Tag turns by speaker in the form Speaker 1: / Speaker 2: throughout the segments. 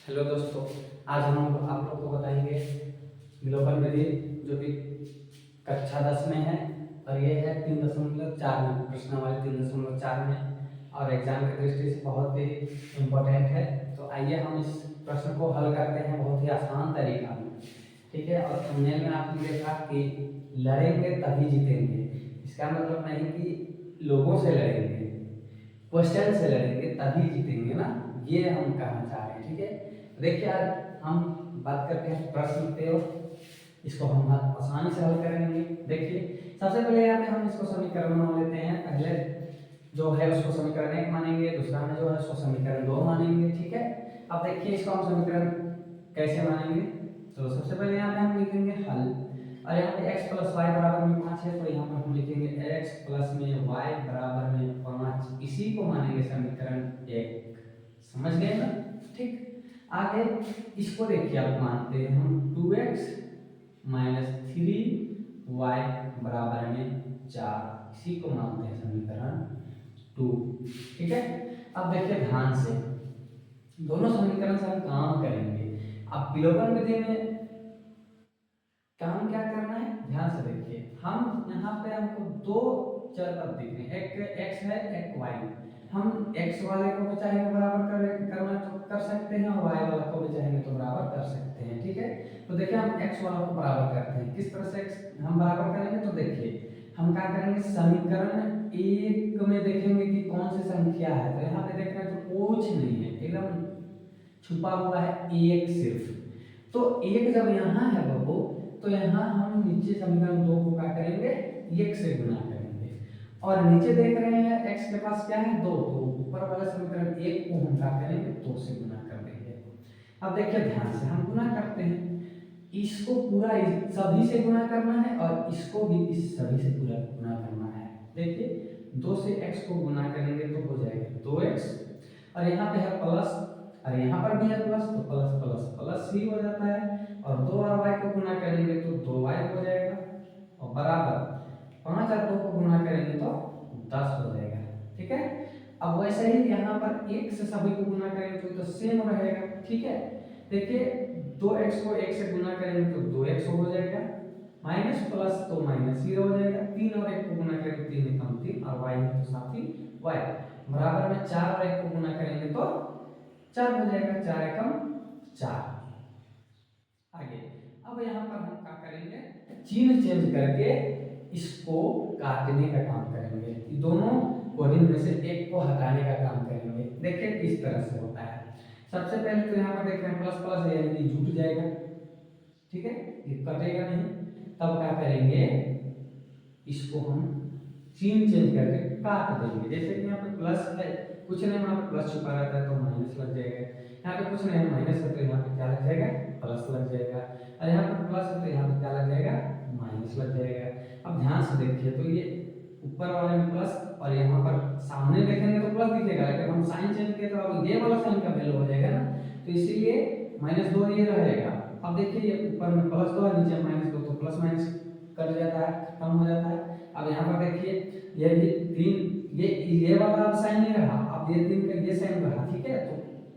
Speaker 1: Hello दोस्तों, आज हम आप लोग को बताएंगे विलोपन विधि जो कि कक्षा 10 में है और ये है 3.4 में, प्रश्नावली 3.4 में और एग्जाम की दृष्टि से बहुत ही इम्पोर्टेंट है। तो आइए हम इस प्रश्न को हल करते हैं बहुत ही आसान तरीका में। ठीक है, और थंबनेल में आपने देखा कि लड़ेंगे तभी जीतेंगे। इसका मतलब नहीं कि लोगों से लड़ेंगे, क्वेश्चन से लड़ेंगे तभी जीतेंगे ना, ये हम कहना चाह रहे हैं। ठीक है, देखिए आज हम बात करते हैं प्रश्न पे और इसको हम आसानी से हल करेंगे। देखिए सबसे पहले यहाँ पे हम इसको समीकरण मान लेते हैं। पहले जो है उसको समीकरण 1 मानेंगे, दूसरा में जो है उसको समीकरण 2 मानेंगे। ठीक है, अब देखिए इसको हम समीकरण कैसे मानेंगे। तो सबसे पहले यहाँ पे हम लिखेंगे हल, और यहाँ पे x प्लस वाई बराबर में 5 है, तो यहाँ पर हम लिखेंगे x प्लस में y बराबर में 5। इसी को मानेंगे समीकरण 1। समझ गए ना? ठीक, आगे इसको देखिए, आप मानते हैं हम 2x माइनस 3y बराबर में 4, इसी को मानते हैं समीकरण 2। ठीक है, अब देखिए ध्यान से दोनों समीकरण से हम काम करेंगे। अब विलोपन विधि में काम क्या करना है, ध्यान से देखिए। हम यहाँ पे हमको दो चर पद दिख रहे हैं, एक x है एक y। हम x वाले को भी चाहेंगे बराबर करना तो कर सकते हैं, और y वाला को भी चाहेंगे तो बराबर कर सकते हैं। ठीक है, तो देखिए हम x वाला को बराबर करते हैं। किस तरह से x हम बराबर करेंगे, तो देखिए हम क्या करेंगे, समीकरण 1 में देखेंगे कि कौन सी संख्या है। तो यहाँ पे देख रहे हैं तो कुछ नहीं है, एकदम छुपा हुआ है 1 सिर्फ। तो 1 जब यहाँ है बाबू, तो यहाँ हम नीचे समीकरण 2 को क्या करेंगे, 1 से गुना करेंगे। और नीचे देख रहे हैं x के पास क्या है 2, तो ऊपर वाला समीकरण 1 को हम क्या करेंगे 2 से गुना कर देंगे। अब देखिए ध्यान से हम गुना करते हैं, इसको पूरा सभी से गुना करना है और इसको भी इस सभी से पूरा गुना करना है। देखिए 2 से x को गुना करेंगे तो हो जाएगा 2x, और यहाँ पे है प्लस और यहाँ पर भी है प्लस, तो प्लस प्लस प्लस ही हो जाता है। और 2 और y को गुना करेंगे तो 2y हो जाएगा, और बराबर 5 और 2 को गुना करेंगे तो 10 हो जाएगा। ठीक है, अब वैसे ही यहाँ पर 1 से सभी को गुना करेंगे तो सेम रहेगा। ठीक है, देखिए 2x को 1 से गुना करेंगे तो 2x हो जाएगा, माइनस प्लस तो माइनस 0 हो जाएगा। 3 और 1 को गुना करेंगे 3 एकम 3, और y है तो साथ ही y बराबर में 4 और 1 को गुना करेंगे तो 4 हो जाएगा, 4 एकम 4। आगे अब यहाँ पर हम क्या करेंगे, चिन्ह चेंज करके इसको काटने का काम करेंगे। दोनों कोडिंग में से एक को हटाने का काम करेंगे। देखिए किस तरह से होता है। सबसे पहले तो यहाँ पर देख रहे हैं प्लस प्लस है, यानी कि जुट जाएगा। ठीक है, ये कटेगा नहीं। तब क्या करेंगे, इसको हम चिन्ह चेंज करके काट देंगे। जैसे कि यहाँ पे प्लस है, कुछ नहीं, वहाँ पे प्लस छुपा रहता है तो माइनस लग जाएगा। यहाँ पे कुछ नहीं माइनस है तो यहाँ पे क्या लग जाएगा, प्लस लग जाएगा। और यहाँ पे प्लस है तो यहाँ पे क्या लग जाएगा, माइनस लग जाएगा। अब ध्यान से देखिए, तो ये ऊपर वाले में प्लस और यहाँ पर सामने देखेंगे तो प्लस दिखेगा, लेकिन हम साइन चेंज किए तो अब ये वाला साइन का वैल्यू हो जाएगा ना, तो इसीलिए -2 ये रहेगा। अब देखिए ये ऊपर में +2 है, नीचे -2, तो प्लस माइनस कट जाता है, खत्म हो जाता है। अब यहाँ पर देखिए ये भी 3, ये वाला अब साइन नहीं रहा, अब ये 3 का ये साइन रहा। ठीक है, तो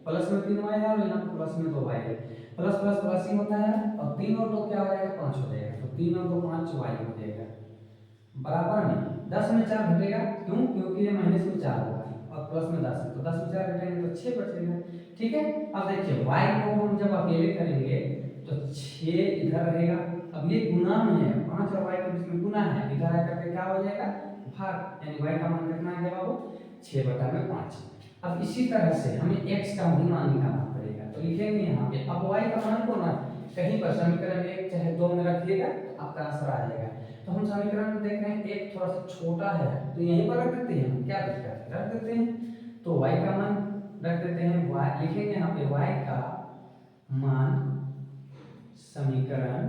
Speaker 1: प्लस में 3y है और यहाँ पर प्लस में 2y है। प्लस प्लस प्लस ही होता है, और 3 और 2 क्या हो जाएगा, 5 हो जाएगा। तो 3 और 2 5y हो जाएगा, बराबर में 10 में 4 घटेगा। क्यों, क्योंकि ये माइनस में 4 होगा और प्लस में 10 है, तो 10 में 4 घटेंगे तो 6 बचेगा। ठीक है, अब देखिए y को हम जब अकेले करेंगे तो 6 इधर रहेगा। अब ये गुना में है, 5 और y के बीच में गुना है, इधर आकर के क्या हो जाएगा, भाग, यानी y का मान कितना आ गया बाबू, 6/5। अब इसी तरह से हमें x का भी मान निकालना पड़ेगा, तो लिखेंगे यहाँ पे। अब y का मान को ना कहीं पर समीकरण 1 चाहे 2 में रखिएगा तो आपका आंसर आ जाएगा। तो हम समीकरण में देख रहे हैं 1 थोड़ा सा छोटा है, तो यहीं पर रख देते हैं, क्या दिक्कत है, रख देते हैं। तो y का मान रख देते हैं, y लिखेंगे यहाँ पे, y का मान समीकरण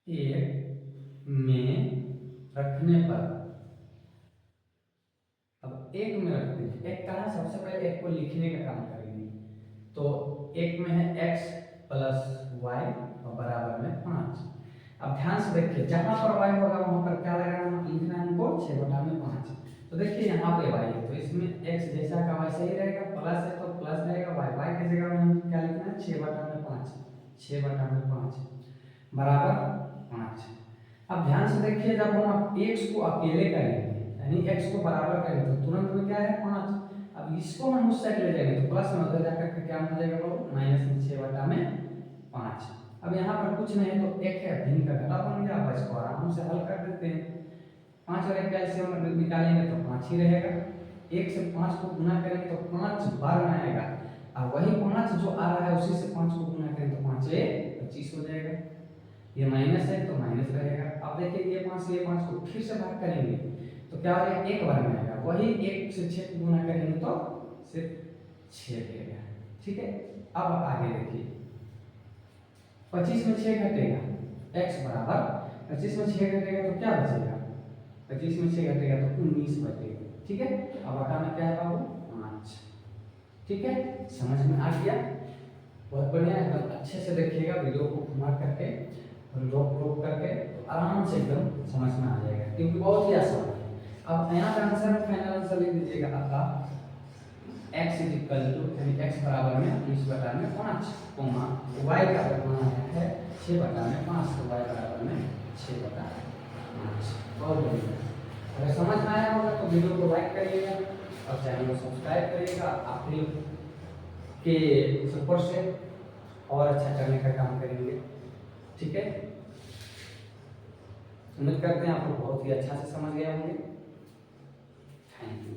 Speaker 1: 1 में रखने पर, अब 1 में रखते हैं, 1 कहाँ, सबसे पहले 1 को लिखने का काम करेंगे। तो 1 में है x प्लस y और बराबर में 5। अब ध्यान से देखिए, जहां पर y होगा वहां पर क्या लगाना, लिखना है हमको 6/5। तो देखिए यहाँ पे y है तो इसमें x जैसा का वैसा ही रहेगा, प्लस है तो प्लस रहेगा, y की जगह में हम क्या लिखना है 6/5, 6/5 बराबर 5। अब ध्यान से देखिए जब हम x को अकेले करेंगे यानी x को बराबर करेंगे तो तुरंत में क्या है 5। अब इसको हम उस साइड ले जाएंगे तो प्लस में उधर जाकर के क्या हो जाएगा बोलो -6/5। अब यहाँ पर कुछ नहीं है तो एक है भिन्न का घटा बन गया, अब इसको आराम से हल कर देते हैं। 5 और 1 का एलसीएम निकालेंगे तो 5 ही रहेगा, 1 से 5 को गुना करेंगे तो 5 बार में आएगा, और वही 5 जो आ रहा है उसी से 5 को गुना करेंगे तो 5 25 हो जाएगा। ये माइनस है तो माइनस रहेगा। अब देखिए ये 5 को फिर से भाग करेंगे तो क्या हो जाएगा 1 बार में आएगा, वही 1 से 6 को गुना करेंगे तो सिर्फ 6 रहेगा। ठीक है, अब आगे देखिए 25 में 6 घटेगा, x बराबर 25 में 6 घटेगा तो क्या बचेगा, 25 में 6 घटेगा तो 19 बचेगा। ठीक है, अब हटाना क्या है बाबू 5। ठीक है, समझ में आ गया, बहुत बढ़िया, एकदम अच्छे से देखिएगा वीडियो को घुमा करके और रोक करके तो आराम से एकदम समझ में आ जाएगा, क्योंकि बहुत ही आसान है। अब यहाँ का आंसर फाइनल आंसर लिख दीजिएगा आपका x यानी x बराबर में 19/5, कोमा y का बनाना है 6/5 तो y बराबर में 6/5। बहुत बढ़िया, अगर समझ में आया होगा तो वीडियो को लाइक करिएगा और चैनल को सब्सक्राइब करिएगा। आप लोग के सपोर्ट से और अच्छा करने का काम करेंगे। ठीक है, उम्मीद करते हैं आप लोग बहुत ही अच्छा से समझ गए होंगे। Thank you.